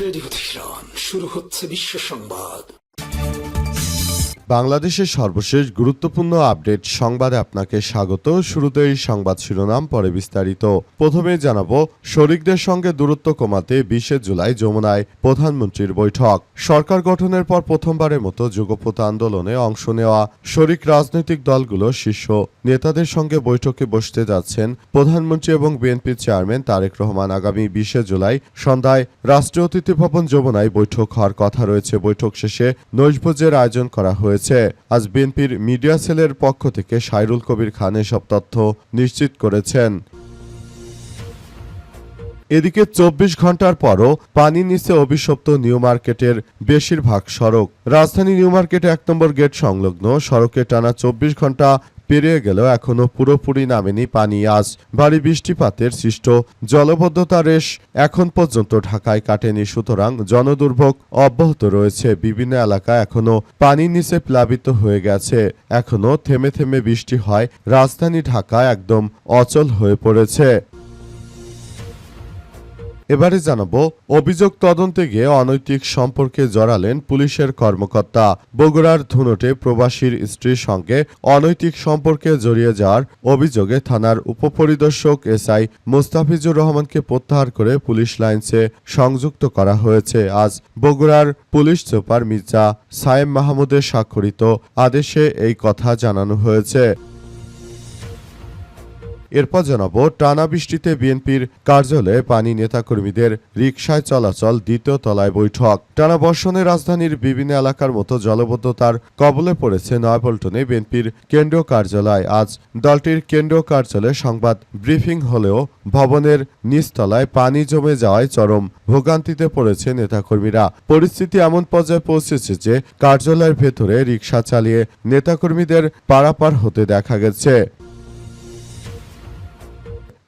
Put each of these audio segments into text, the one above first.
Radio Tehran, শুরু হচ্ছে বিশ্ব সংবাদ। বাংলাদেশের সর্বশেষ গুরুত্বপূর্ণ আপডেট সংবাদে আপনাকে স্বাগত। শুরুতেই সংবাদ শিরোনাম, পরে বিস্তারিত। প্রথমে জানাবো, শরিকদের সঙ্গে দূরত্ব কমাতে 20 জুলাই যমুনায় প্রধানমন্ত্রীর বৈঠক। সরকার গঠনের পর প্রথমবারের মতো যুগপৎ আন্দোলনে অংশ নেওয়া শরিক রাজনৈতিক দলগুলো শীর্ষ নেতাদের সঙ্গে বৈঠকে বসতে যাচ্ছেন প্রধানমন্ত্রী এবং বিএনপির চেয়ারম্যান তারেক রহমান। আগামী 20 জুলাই সন্ধ্যায় রাষ্ট্রীয় অতিথি ভবন যমুনায় বৈঠক হওয়ার কথা রয়েছে। বৈঠক শেষে নৈশভোজের আয়োজন করা হয়েছে। আজ বিএনপির মিডিয়া সেলের পক্ষ থেকে সাইরুল কবির খান এসব তথ্য নিশ্চিত করেছেন। এদিকে 24 ঘন্টার পরও পানির নিচে অভিশপ্ত নিউ মার্কেটের বেশিরভাগ সড়ক। রাজধানী নিউ মার্কেট 1 নম্বর গেট সংলগ্ন সড়কে টানা 24 ঘন্টা পেরিয়ে গেলেও এখনো পুরোপুরি নামেনি পানি। আজ ভারী বৃষ্টিপাতের সৃষ্ট জলবদ্ধতা রেশ এখন পর্যন্ত ঢাকায় কাটেনি, সুতরাং জনদুর্ভোগ অব্যাহত রয়েছে। বিভিন্ন এলাকা এখনো পানির নিচে প্লাবিত হয়ে গেছে। এখনো থেমে থেমে বৃষ্টি হয়, রাজধানী ঢাকা একদম অচল হয়ে পড়েছে। এবারে জানাবো, অভিযোগ তদন্তে গিয়ে অনৈতিক সম্পর্কে জড়ালেন পুলিশের কর্মকর্তা। বগুড়ার ধুনটে প্রবাসীর স্ত্রীর সঙ্গে অনৈতিক সম্পর্কে জড়িয়ে যাওয়ার অভিযোগে থানার উপপরিদর্শক এসআই মোস্তাফিজুর রহমানকে প্রত্যাহার করে পুলিশ লাইন্সে সংযুক্ত করা হয়েছে। আজ বগুড়ার পুলিশ সুপার মির্জা সায়েম মাহমুদের স্বাক্ষরিত আদেশে এই কথা জানানো হয়েছে। এরপর জানাবো, টানা বৃষ্টিতে বিএনপির কার্যালয়ে পানি, নেতাকর্মীদের রিকশায় চলাচল, দ্বিতীয় তলায় বৈঠক। টানা বর্ষণে রাজধানীর বিভিন্ন এলাকার মতো জলবদ্ধতার কবলে পড়েছে নয়াপল্টনে বিএনপির কেন্দ্রীয় কার্যালয়। আজ দলটির কেন্দ্রীয় কার্যালয়ে সংবাদ ব্রিফিং হলেও ভবনের নিচতলায় পানি জমে যাওয়ায় চরম ভোগান্তিতে পড়েছে নেতাকর্মীরা। পরিস্থিতি এমন পর্যায়ে পৌঁছেছে যে কার্যালয়ের ভেতরে রিকশা চালিয়ে নেতাকর্মীদের পারাপার হতে দেখা গেছে।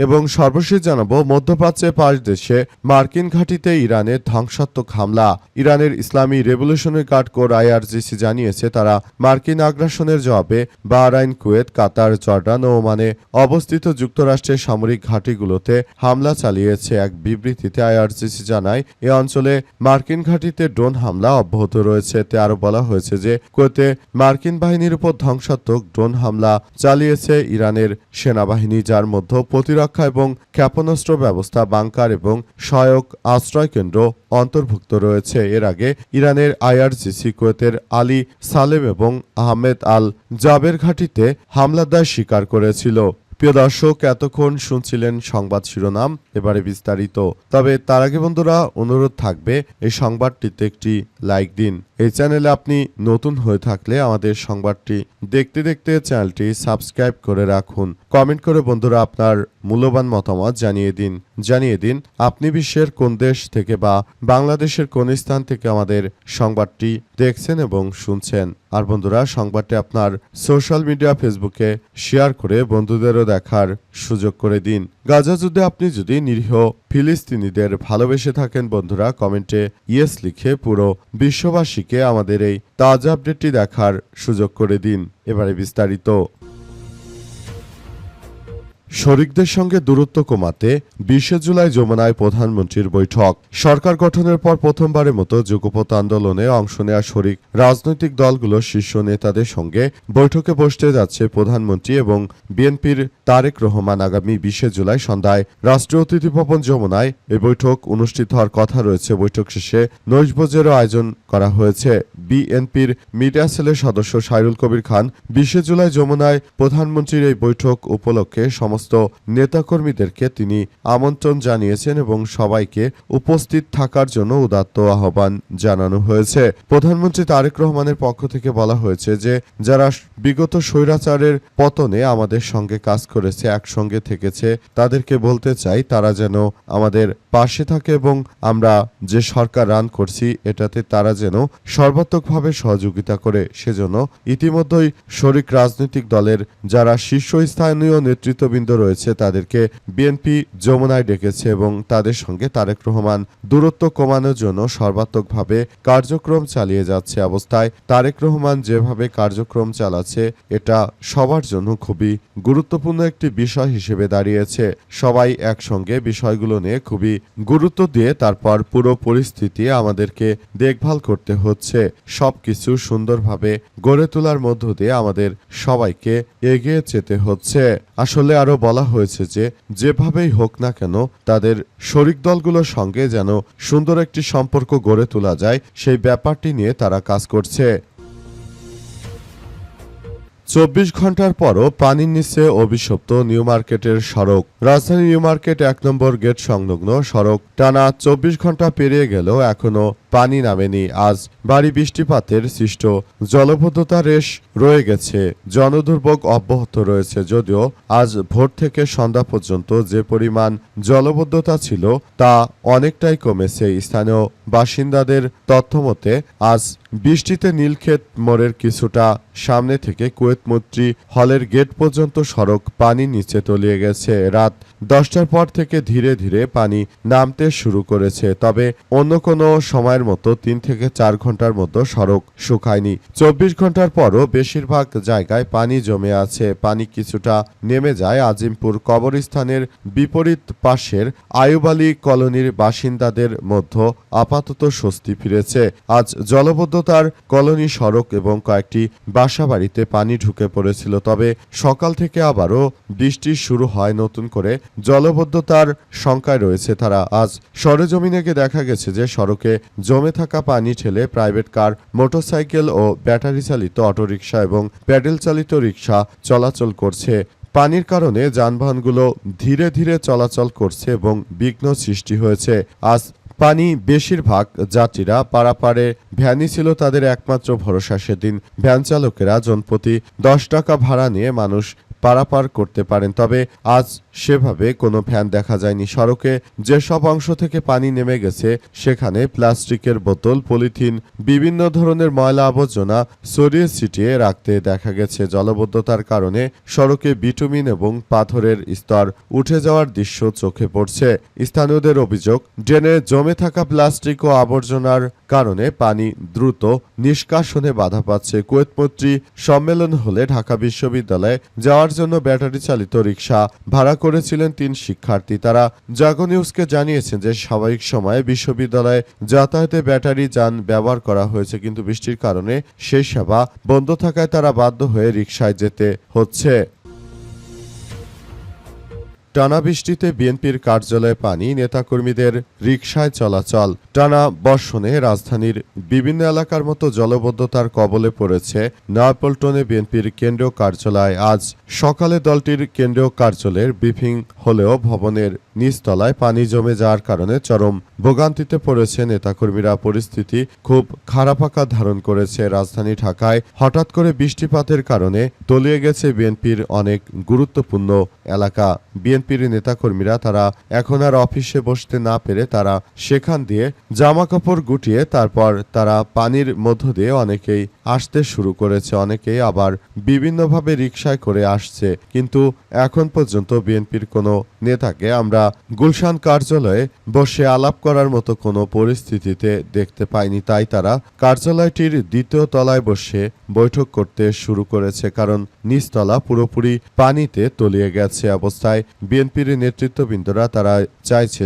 এবং সর্বশেষ জানাবো, মধ্যপ্রাচ্যে 5 দেশে মার্কিন ঘাঁটিতে ইরানের ধ্বংসাত্মক হামলা। ইরানের ইসলামী রেভলিউশনারি গার্ড কোর IRGC জানিয়েছে তারা মার্কিন আগ্রাসনের জবাবে বাহরাইন, কুয়েত, কাতার, জর্ডান ও ওমানে অবস্থিত যুক্তরাষ্ট্রের সামরিক ঘাঁটিগুলোতে হামলা চালিয়েছে। এক বিবৃতিতে IRGC জানায়, এ অঞ্চলে মার্কিন ঘাঁটিতে ড্রোন হামলা অব্যাহত রয়েছে। এতে আরও বলা হয়েছে যে কুয়েতে মার্কিন বাহিনীর উপর ধ্বংসাত্মক ড্রোন হামলা চালিয়েছে ইরানের সেনাবাহিনী, যার মধ্যে প্রতিরক্ষা এবং ক্ষেপণাস্ত্র ব্যবস্থা, বাংকার এবং সহায়ক আশ্রয় কেন্দ্র অন্তর্ভুক্ত রয়েছে। এর আগে ইরানের IRGC কুয়েতের আলী সালেম এবং আহমেদ আল জাবের ঘাঁটিতে হামলার দায় স্বীকার করেছিল। প্রিয় দর্শক, এতক্ষণ শুনছিলেন সংবাদ শিরোনাম, এবারে বিস্তারিত। তবে তার আগে বন্ধুরা, অনুরোধ থাকবে এই সংবাদটিতে একটি লাইক দিন। এই চ্যানেলে আপনি নতুন হয়ে থাকলে আমাদের সংবাদটি দেখতে দেখতে চ্যানেলটি সাবস্ক্রাইব করে রাখুন। কমেন্ট করে বন্ধুরা আপনার মূল্যবান মতামত জানিয়ে দিন আপনি বিশ্বের কোন দেশ থেকে বা বাংলাদেশের কোন স্থান থেকে আমাদের সংবাদটি দেখছেন এবং শুনছেন। আর বন্ধুরা, সংবাদটি আপনার সোশ্যাল মিডিয়া ফেসবুকে শেয়ার করে বন্ধুদেরও দেখার সুযোগ করে দিন। গাজা যুদ্ধে আপনি যদি নিরীহ ফিলিস্তিনিদের ভালোবেসে থাকেন বন্ধুরা, কমেন্টে ইয়েস লিখে পুরো বিশ্ববাসীকে আমাদের এই তাজা আপডেটটি দেখার সুযোগ করে দিন। এবারে বিস্তারিত। শরিকদের সঙ্গে দূরত্ব কমাতে 20 জুলাই যমুনায় প্রধানমন্ত্রীর বৈঠক। সরকার গঠনের পর প্রথমবারের মতো যুগপৎ আন্দোলনে অংশ নেওয়া শরিক রাজনৈতিক দলগুলোর শীর্ষ নেতাদের সঙ্গে বৈঠকে বসতে যাচ্ছে প্রধানমন্ত্রী এবং বিএনপির তারেক রহমান। আগামী 20 জুলাই সন্ধ্যায় রাষ্ট্রীয় অতিথি ভবন যমুনায় এই বৈঠক অনুষ্ঠিত হওয়ার কথা রয়েছে। বৈঠক শেষে নৈশভোজেরও আয়োজন করা হয়েছে। বিএনপির মিডিয়া সেলের সদস্য সাইরুল কবির খান 20 জুলাই যমুনায় প্রধানমন্ত্রীর এই বৈঠক উপলক্ষে সমস্ত নেতাকর্মীদেরকে তিনি আমন্ত্রণ জানিয়েছেন এবং সবাইকে উপস্থিত থাকার জন্য উদাত্ত আহ্বান জানানো হয়েছে। প্রধানমন্ত্রী তারেক রহমানের পক্ষ থেকে বলা হয়েছে যে যারা বিগত স্বৈরাচারের পতনে আমাদের সঙ্গে কাজ করেছে, একসঙ্গে থেকেছে, তাদেরকে বলতে চাই তারা যেন আমাদের পাশে থাকে এবং আমরা যে সরকার রান করছি এটাতে তারা যেন সর্বাত্মকভাবে সহযোগিতা করে। সেজন্য ইতিমধ্যেই শরিক রাজনৈতিক দলের যারা শীর্ষস্থানীয় নেতৃত্ববৃন্দ নেতৃত্ববৃন্দ রয়েছে তাদেরকে বিএনপি যমুনায় ডেকেছে এবং তাদের সঙ্গে তারেক রহমান দূরত্ব কমানোর জন্য সর্বাত্মকভাবে কার্যক্রম চালিয়ে যাচ্ছে অবস্থায় তারেক রহমান যেভাবে কার্যক্রম চালাচ্ছে এটা সবার জন্য খুবই গুরুত্বপূর্ণ একটি বিষয় হিসেবে দাঁড়িয়েছে। সবাই একসঙ্গে বিষয়গুলো নিয়ে খুবই গুরুত্ব দিয়ে তারপর পুরো পরিস্থিতি আমাদেরকে দেখভাল করতে হচ্ছে। সবকিছু সুন্দরভাবে গড়ে তোলার মধ্য দিয়ে আমাদের সবাইকে এগিয়ে যেতে হচ্ছে। আসলে আরো বলা হয়েছে যে যেভাবেই হোক না কেন তাদের শরিক দলগুলোর সঙ্গে যেন সুন্দর একটি সম্পর্ক গড়ে তোলা যায় সেই ব্যাপারটি নিয়ে তারা কাজ করছে। 24 ঘন্টার পরও পানির নিচে অভিশপ্ত নিউ মার্কেটের সড়ক। রাজধানী নিউ মার্কেট 1 নম্বর গেট সংলগ্ন সড়ক টানা 24 ঘন্টা পেরিয়ে গেলেও এখনো পানি নামেনি। আজ ভারী বৃষ্টিপাতের সৃষ্ট জলবদ্ধতা রেশ রয়ে গেছে। জনদুর্ভোগ অব্যাহত রয়েছে, যদিও আজ ভোর থেকে সন্ধ্যা পর্যন্ত যে পরিমাণ জলবদ্ধতা ছিল তা অনেকটাই কমেছে। স্থানীয় বাসিন্দাদের তথ্যমতে আজ বৃষ্টিতে নীলক্ষেত মোড়ের কিছুটা সামনে থেকে কুয়েত মৈত্রী হলের গেট পর্যন্ত সড়ক পানির নিচে তলিয়ে গেছে। রাত 10টার পর থেকে ধীরে ধীরে পানি নামতে শুরু করেছে, তবে অন্য কোনো সময়ের মতো 3 থেকে 4 ঘন্টার মতো সড়ক শুকায়নি। 24 ঘন্টার পরও বেশিরভাগ জায়গায় পানি জমে আছে। পানি কিছুটা নেমে যায় আজিমপুর কবরস্থানের বিপরীত পাশের আয়ুব আলী কলোনির বাসিন্দাদের মধ্যে আপাতত স্বস্তি ফিরেছে। আজ জলবদ্ধতার কলোনি সড়ক এবং কয়েকটি বাসাবাড়িতে পানি ঢুকে পড়েছিল, তবে সকাল থেকে আবারও বৃষ্টি শুরু হয় নতুন করে জলবদ্ধতার শঙ্কায় রয়েছে তারা। আজ সরেজমিনে দেখা গেছে যে সড়কে জমে থাকা পানি ঠেলে প্রাইভেট কার, মোটরসাইকেল ও ব্যাটারি চালিত অটোরিকশা এবং প্যাডেল চালিত রিকশা চলাচল করছে। পানির কারণে যানবাহনগুলো ধীরে ধীরে চলাচল করছে এবং বিঘ্ন সৃষ্টি হয়েছে। আজ পানি বেশিরভাগ যাত্রীরা পারাপারে ভ্যানই ছিল তাদের একমাত্র ভরসা। সেদিন ভ্যান চালকেরা জনপ্রতি 10 টাকা ভাড়া নিয়ে মানুষ পারাপার করতে পারেন, তবে আজ সেভাবে কোনো ভ্যান দেখা যায়নি। সড়কে যেসব অংশ থেকে পানি নেমে গেছে সেখানে প্লাস্টিকের বোতল, পলিথিন, বিভিন্ন ধরনের ময়লা আবর্জনা ছড়িয়ে ছিটিয়ে রাখতে দেখা গেছে। জলবদ্ধতার কারণে সড়কে বিটুমিন এবং পাথরের স্তর উঠে যাওয়ার দৃশ্য চোখে পড়ছে। স্থানীয়দের অভিযোগ, ড্রেনে জমে থাকা প্লাস্টিক ও আবর্জনার কারণে পানি দ্রুত নিষ্কাশনে বাধা পাচ্ছে। কুয়েত মৈত্রী সম্মেলন হলে ঢাকা বিশ্ববিদ্যালয়ে যাওয়ার জন্য ব্যাটারি চালিত রিকশা ভাড়া করেছিলেন 3 শিক্ষার্থী। তারা জাগো নিউজকে জানিয়েছেন যে স্বাভাবিক সময়ে বিশ্ববিদ্যালয়ে যাতায়াতে ব্যাটারি যান ব্যবহার করা হয়েছে, কিন্তু বৃষ্টির কারণে সেই সেবা বন্ধ থাকায় তারা বাধ্য হয়ে রিকশায় যেতে হচ্ছে। টানা বৃষ্টিতে বিএনপির কার্যালয়ে পানি, নেতাকর্মীদের রিকশায় চলাচল। টানা বর্ষণে রাজধানীর বিভিন্ন এলাকার মতো জলবদ্ধতার কবলে পড়েছে নয়াপল্টনে বিএনপির কেন্দ্রীয় কার্যালয়। আজ সকালে দলটির কেন্দ্রীয় কার্যালয়ের ব্রিফিং হলেও ভবনের নিচতলায় পানি জমে যাওয়ার কারণে চরম ভোগান্তিতে পড়েছে নেতাকর্মীরা। পরিস্থিতি খুব খারাপ আকার ধারণ করেছে। রাজধানী ঢাকায় হঠাৎ করে বৃষ্টিপাতের কারণে তলিয়ে গেছে বিএনপির অনেক গুরুত্বপূর্ণ এলাকা। বিএনপির নেতাকর্মীরা তারা এখন আর অফিসে বসতে না পেরে তারা সেখান দিয়ে জামা কাপড় গুটিয়ে তারপর তারা পানির মধ্য দিয়ে অনেকেই আসতে শুরু করেছে, অনেকেই আবার বিভিন্নভাবে রিকশায় করে আসছে। কিন্তু এখন পর্যন্ত বিএনপির কোনো নেতাকে আমরা গুলশান কার্যালয়ে বসে আলাপ করার মতো কোনো পরিস্থিতিতে দেখতে পাইনি। তাই তারা কার্যালয়টির 2য় তলায় বসে বৈঠক করতে শুরু করেছে, কারণ নিচতলা পুরোপুরি পানিতে তলিয়ে গেছে। অবস্থায় বিএনপির নেতৃত্ববৃন্দরা তারা চাইছে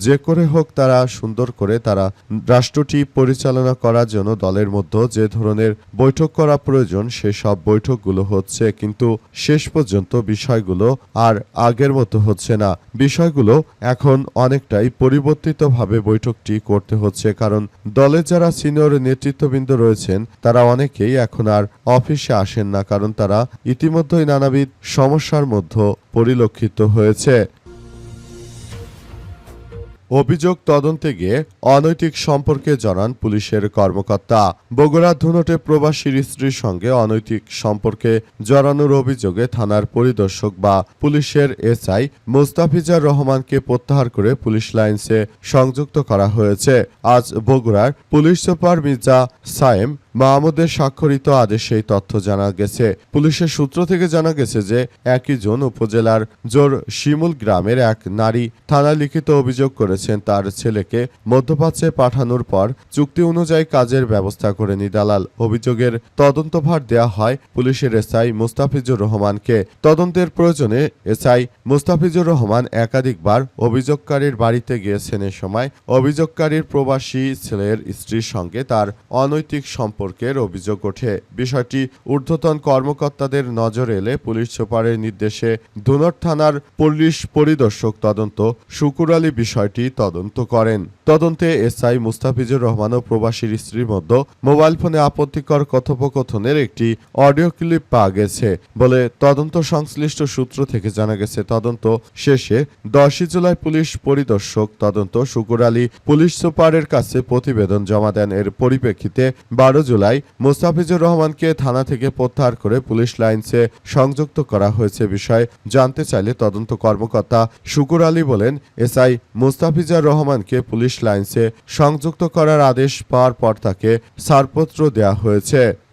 যে করে হোক তারা সুন্দর করে তারা রাষ্ট্রটি পরিচালনা করার জন্য দলের মধ্যে যে ধরনের বৈঠক করা প্রয়োজন সেসব বৈঠকগুলো হচ্ছে, কিন্তু শেষ পর্যন্ত বিষয়গুলো আর আগের মতো হচ্ছে না। বিষয়গুলো এখন অনেকটাই পরিবর্তিতভাবে বৈঠকটি করতে হচ্ছে, কারণ দলের যারা সিনিয়র নেতৃত্ববৃন্দ রয়েছেন তারা অনেকেই এখন আর অফিসে আসেন না, কারণ তারা ইতিমধ্যেই নানাবিধ সমস্যার মধ্যে পরিলক্ষিত হয়েছে। অভিযোগ তদন্তে গিয়ে অনৈতিক সম্পর্কে জড়ান পুলিশের কর্মকর্তা। বগুড়া ধুনটে প্রবাসীর স্ত্রীর সঙ্গে অনৈতিক সম্পর্কে জড়ানোর অভিযোগে থানার পরিদর্শক বা পুলিশের এসআই মোস্তাফিজার রহমানকে প্রত্যাহার করে পুলিশ লাইন্সে সংযুক্ত করা হয়েছে। আজ বগুড়ার পুলিশ সুপার মির্জা সায়েম মাহমুদের স্বাক্ষরিত আদেশে এই তথ্য জানা গেছে। পুলিশের সূত্র থেকে জানা গেছে যে একই জন উপজেলার জোর শিমুল গ্রামের এক নারী থানায় লিখিত অভিযোগ করেছেন তার ছেলেকে মধ্যপ্রাচ্যে পাঠানোর পর চুক্তি অনুযায়ী কাজের ব্যবস্থা করেনি দালাল। অভিযোগের তদন্তভার দেয়া হয় পুলিশের এসআই মুস্তাফিজুর রহমানকে। তদন্তের প্রয়োজনে এসআই মুস্তাফিজুর রহমান একাধিকবার অভিযোগকারীর বাড়িতে গিয়েছেন। এ সময় অভিযোগকারীর প্রবাসী ছেলের স্ত্রীর সঙ্গে তার অনৈতিক সম্পর্কের অভিযোগ ওঠে। বিষয়টি ঊর্ধ্বতন কর্মকর্তাদের নজরে এলে পুলিশ সুপারের নির্দেশে ধুনট থানার পুলিশ পরিদর্শক তদন্ত শুকুর আলী বিষয়টি তদন্ত করেন। তদন্তে এসআই মুস্তাফিজুর রহমান ও প্রবাসীর স্ত্রীর মধ্যে মোবাইল ফোনে আপত্তিকর কথোপকথনের একটি অডিও ক্লিপ পাওয়া গেছে বলে তদন্ত সংশ্লিষ্ট সূত্র থেকে জানা গেছে। তদন্ত শেষে 10 জুলাই পুলিশ পরিদর্শক তদন্ত শুকুর আলী পুলিশ সুপারের কাছে প্রতিবেদন জমা দেন। এর পরিপ্রেক্ষিতে 12 জুলাই মুস্তাফিজুর রহমানকে থানা থেকে প্রত্যাহার করে পুলিশ লাইনসে সংযুক্ত করা হয়েছে। বিষয়ে জানতে চাইলে তদন্ত কর্মকর্তা শুকুর আলী বলেন, এসআই মুস্তাফিজুর রহমানকে পুলিশ লাইনসে সংযুক্ত করার আদেশ পাওয়ার পর তাকে ছাড়পত্র দেওয়া হয়েছে।